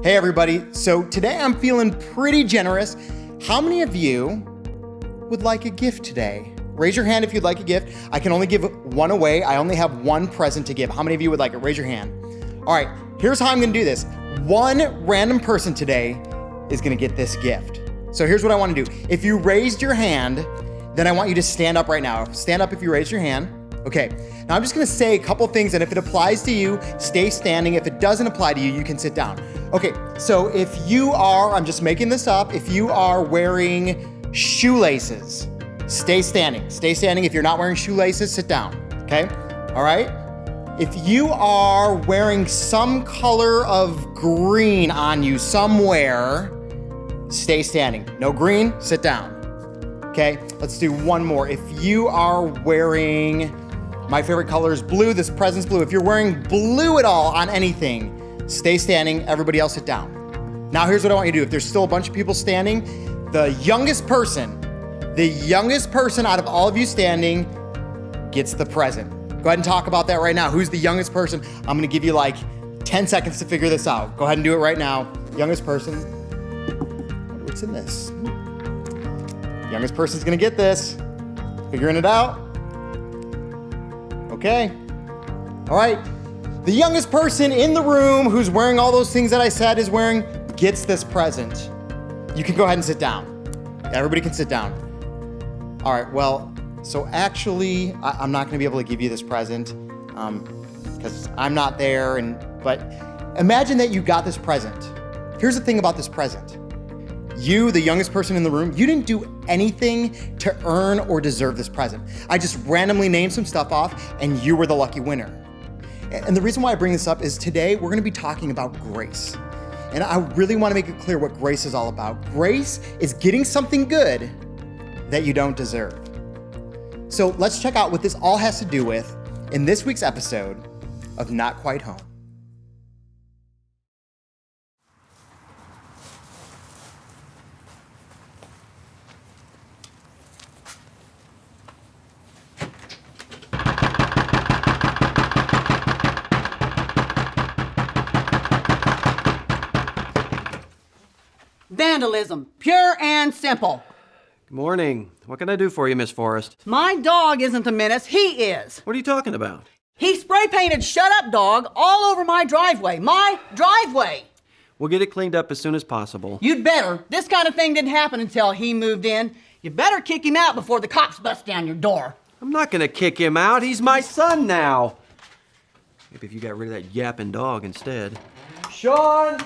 Hey everybody, so today I'm feeling pretty generous. How many of you would like a gift today? Raise your hand if you'd like a gift. I can only give one away. I only have one present to give. How many of you would like it? Raise your hand. All right, here's how I'm gonna do this. One random person today is gonna get this gift. So here's what I wanna do. If you raised your hand, then I want you to stand up right now. Stand up if you raised your hand. Okay, now I'm just gonna say a couple things, and if it applies to you, stay standing. If it doesn't apply to you, you can sit down. Okay, so if you are, I'm just making this up, if you are wearing shoelaces, stay standing. Stay standing. If you're not wearing shoelaces, sit down, okay? All right? If you are wearing some color of green on you somewhere, stay standing. No green, sit down. Okay, let's do one more. If you are wearing, my favorite color is blue, this present's blue. If you're wearing blue at all on anything, stay standing, everybody else sit down. Now here's what I want you to do. If there's still a bunch of people standing, the youngest person out of all of you standing gets the present. Go ahead and talk about that right now. Who's the youngest person? I'm gonna give you like 10 seconds to figure this out. Go ahead and do it right now. Youngest person. What's in this? Youngest person's gonna get this. Figuring it out. Okay. All right. The youngest person in the room who's wearing all those things that I said gets this present. You can go ahead and sit down. Everybody can sit down. All right, well, so actually, I'm not gonna be able to give you this present because I'm not there, but imagine that you got this present. Here's the thing about this present. You, the youngest person in the room, you didn't do anything to earn or deserve this present. I just randomly named some stuff off and you were the lucky winner. And the reason why I bring this up is today we're gonna be talking about grace. And I really wanna make it clear what grace is all about. Grace is getting something good that you don't deserve. So let's check out what this all has to do with in this week's episode of Not Quite Home. Vandalism, pure and simple. Good morning. What can I do for you, Miss Forrest? My dog isn't a menace, he is. What are you talking about? He spray painted "Shut Up Dog" all over my driveway. My driveway! We'll get it cleaned up as soon as possible. You'd better. This kind of thing didn't happen until he moved in. You better kick him out before the cops bust down your door. I'm not gonna kick him out. He's my son now. Maybe if you got rid of that yapping dog instead. Shawn!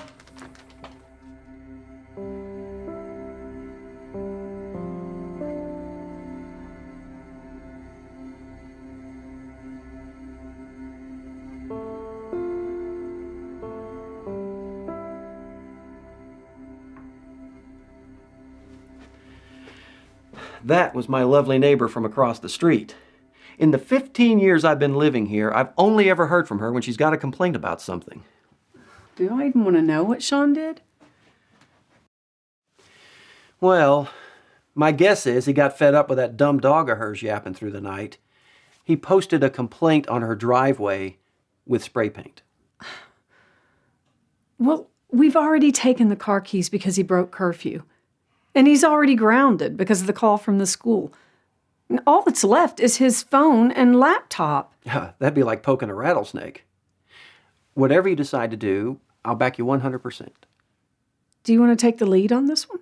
That was my lovely neighbor from across the street. In the 15 years I've been living here, I've only ever heard from her when she's got a complaint about something. Do I even want to know what Shawn did? Well, my guess is he got fed up with that dumb dog of hers yapping through the night. He posted a complaint on her driveway with spray paint. Well, we've already taken the car keys because he broke curfew. And he's already grounded because of the call from the school. And all that's left is his phone and laptop. Yeah, that'd be like poking a rattlesnake. Whatever you decide to do, I'll back you 100%. Do you want to take the lead on this one?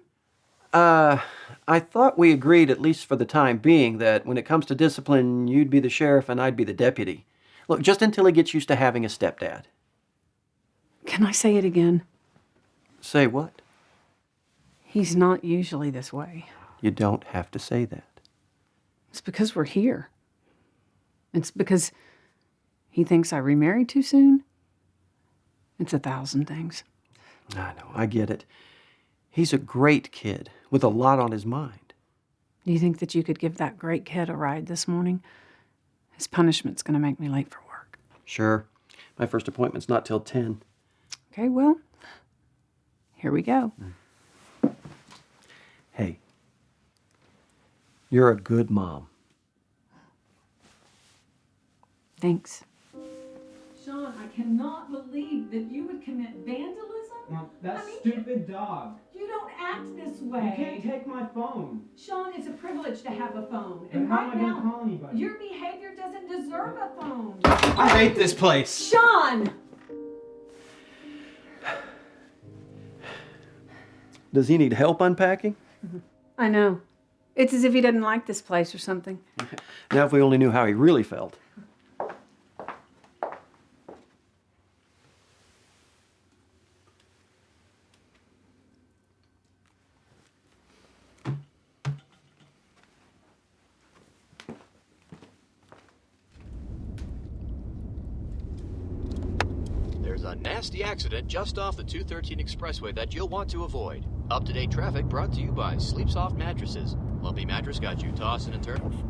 I thought we agreed, at least for the time being, that when it comes to discipline, you'd be the sheriff and I'd be the deputy. Look, just until he gets used to having a stepdad. Can I say it again? Say what? He's not usually this way. You don't have to say that. It's because we're here. It's because he thinks I remarried too soon. It's 1,000 things. I know, I get it. He's a great kid with a lot on his mind. Do you think that you could give that great kid a ride this morning? His punishment's going to make me late for work. Sure. My first appointment's not till 10. Okay, well, here we go. Hey, you're a good mom. Thanks. Shawn, I cannot believe that you would commit vandalism. Well, that's stupid dog. You don't act this You way. can't take my phone. Shawn, it's a privilege to have a phone. But how am I going to call anybody? your behavior doesn't deserve a phone. I hate this place. Shawn! Does he need help unpacking? I know. It's as if he doesn't like this place or something. Now if we only knew how he really felt. There's a nasty accident just off the 213 expressway that you'll want to avoid. Up-to-date traffic brought to you by Sleep Soft Mattresses. Lumpy mattress got you tossing and turning.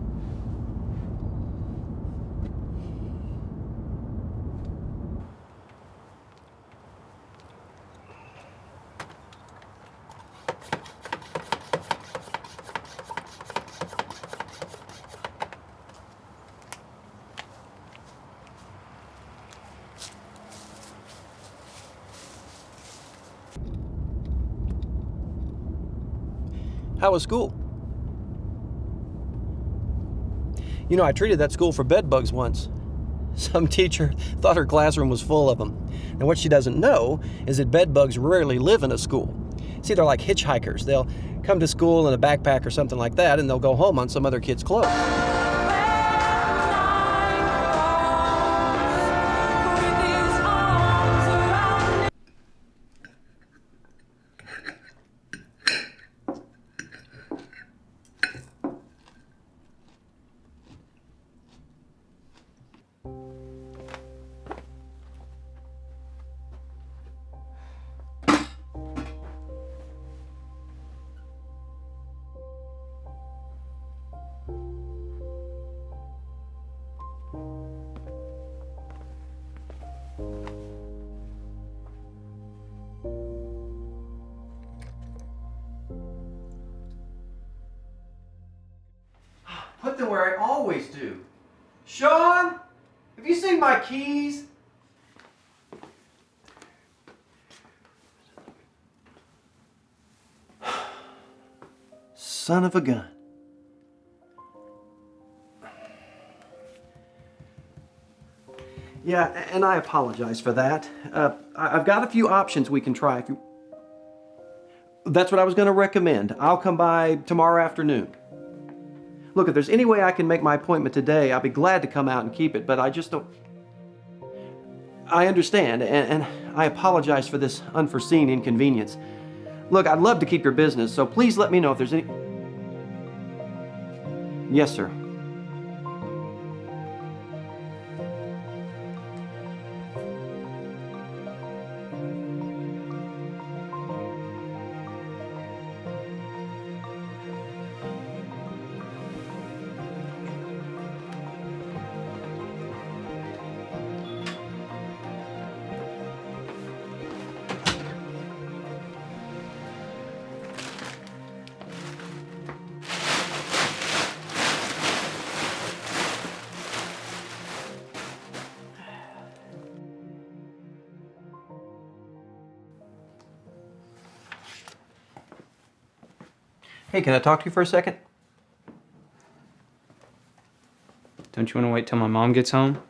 How was school? You know, I treated that school for bed bugs once. Some teacher thought her classroom was full of them. And what she doesn't know is that bed bugs rarely live in a school. See, they're like hitchhikers. They'll come to school in a backpack or something like that, and they'll go home on some other kid's clothes. Put them where I always do. Shawn, have you seen my keys? Son of a gun. Yeah, and I apologize for that. I've got a few options we can try. That's what I was going to recommend. I'll come by tomorrow afternoon. Look, if there's any way I can make my appointment today, I'll be glad to come out and keep it, but I just don't... I understand, and I apologize for this unforeseen inconvenience. Look, I'd love to keep your business, so please let me know if there's any... Yes, sir. Hey, can I talk to you for a second? Don't you want to wait till my mom gets home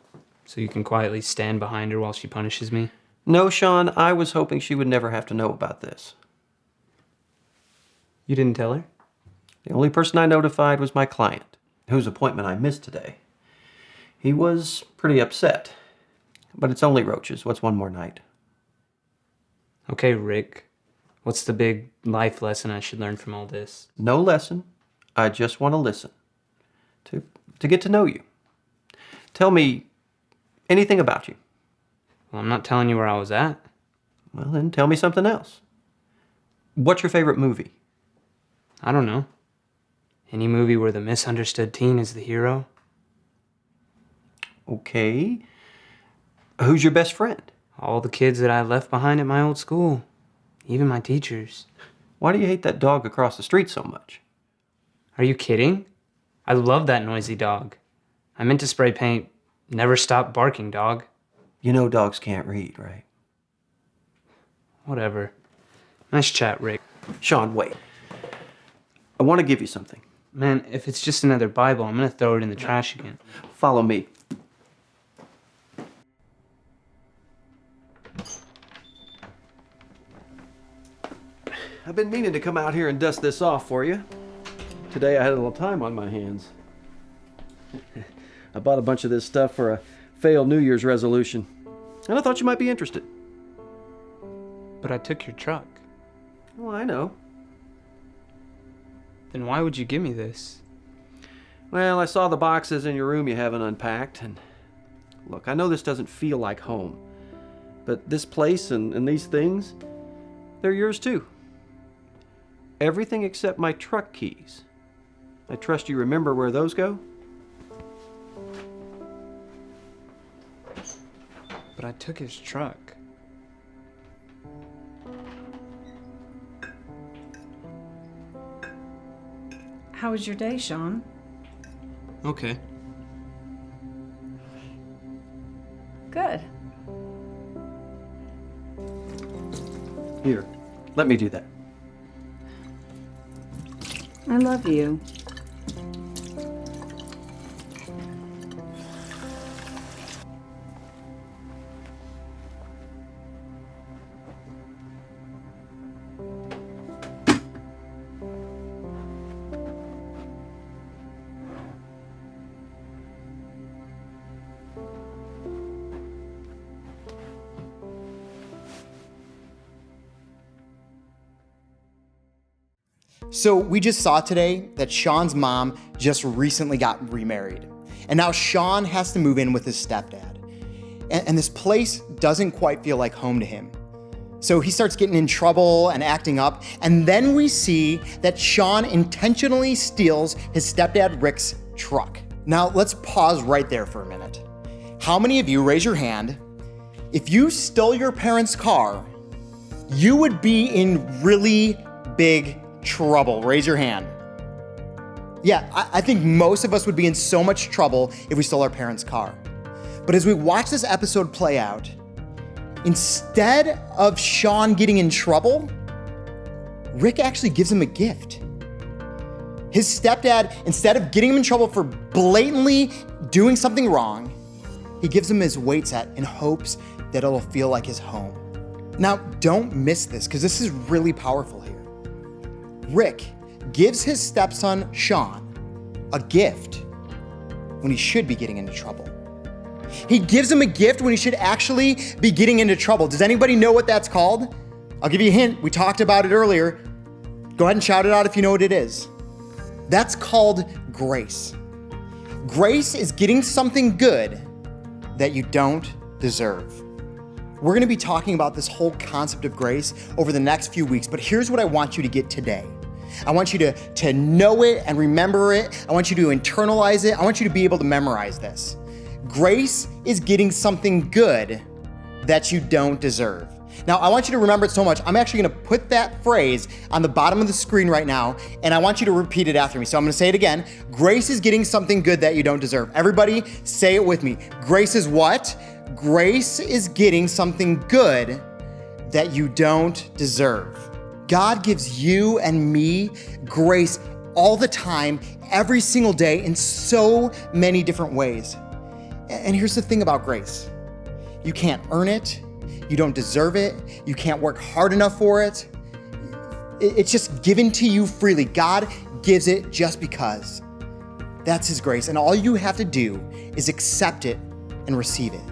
so you can quietly stand behind her while she punishes me? No, Shawn, I was hoping she would never have to know about this. You didn't tell her? The only person I notified was my client, whose appointment I missed today. He was pretty upset. But it's only roaches. What's one more night? Okay, Rick. What's the big life lesson I should learn from all this? No lesson. I just want to listen. To get to know you. Tell me anything about you. Well, I'm not telling you where I was at. Well, then tell me something else. What's your favorite movie? I don't know. Any movie where the misunderstood teen is the hero? Okay. Who's your best friend? All the kids that I left behind at my old school. Even my teachers. Why do you hate that dog across the street so much? Are you kidding? I love that noisy dog. I meant to spray paint, "Never stop barking, dog." You know dogs can't read, right? Whatever. Nice chat, Rick. Shawn, wait. I want to give you something. Man, if it's just another Bible, I'm gonna throw it in the trash again. Follow me. I've been meaning to come out here and dust this off for you. Today I had a little time on my hands. I bought a bunch of this stuff for a failed New Year's resolution, and I thought you might be interested. But I took your truck. Well, I know. Then why would you give me this? Well, I saw the boxes in your room you haven't unpacked, and look, I know this doesn't feel like home, but this place and these things, they're yours too. Everything except my truck keys. I trust you remember where those go? But I took his truck. How was your day, Shawn? Okay. Good. Here, let me do that. I love you. So we just saw today that Shawn's mom just recently got remarried. And now Shawn has to move in with his stepdad. And this place doesn't quite feel like home to him. So he starts getting in trouble and acting up. And then we see that Shawn intentionally steals his stepdad Rick's truck. Now let's pause right there for a minute. How many of you, raise your hand, if you stole your parents' car, you would be in really big trouble? Raise your hand. Yeah, I think most of us would be in so much trouble if we stole our parents' car. But as we watch this episode play out, instead of Shawn getting in trouble, Rick actually gives him a gift. His stepdad, instead of getting him in trouble for blatantly doing something wrong, he gives him his weight set in hopes that it'll feel like his home. Now, don't miss this, because this is really powerful here. Rick gives his stepson, Shawn, a gift when he should be getting into trouble. He gives him a gift when he should actually be getting into trouble. Does anybody know what that's called? I'll give you a hint. We talked about it earlier. Go ahead and shout it out if you know what it is. That's called grace. Grace is getting something good that you don't deserve. We're going to be talking about this whole concept of grace over the next few weeks, but here's what I want you to get today. I want you to know it and remember it. I want you to internalize it. I want you to be able to memorize this. Grace is getting something good that you don't deserve. Now, I want you to remember it so much. I'm actually going to put that phrase on the bottom of the screen right now, and I want you to repeat it after me. So I'm going to say it again. Grace is getting something good that you don't deserve. Everybody say it with me. Grace is what? Grace is getting something good that you don't deserve. God gives you and me grace all the time, every single day, in so many different ways. And here's the thing about grace. You can't earn it. You don't deserve it. You can't work hard enough for it. It's just given to you freely. God gives it just because. That's His grace. And all you have to do is accept it and receive it.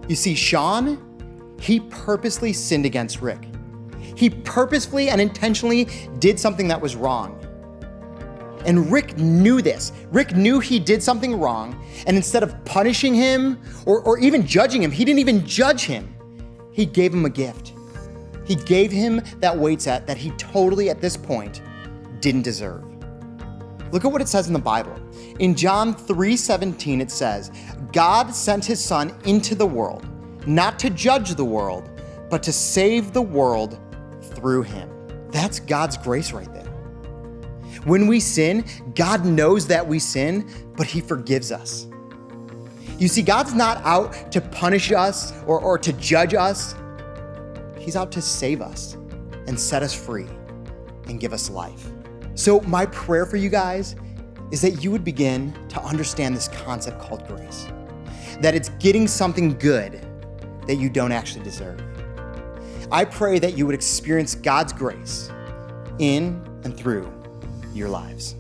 You see, Shawn, he purposely sinned against Rick. He purposefully and intentionally did something that was wrong. And Rick knew this. Rick knew he did something wrong. And instead of punishing him or even judging him, he didn't even judge him. He gave him a gift. He gave him that weight set that he totally, at this point, didn't deserve. Look at what it says in the Bible. In John 3:17, it says, God sent His Son into the world, not to judge the world, but to save the world through Him. That's God's grace right there. When we sin, God knows that we sin, but He forgives us. You see, God's not out to punish us or to judge us. He's out to save us. and set us free and give us life. So my prayer for you guys is that you would begin to understand this concept called grace, that it's getting something good that you don't actually deserve. I pray that you would experience God's grace in and through your lives.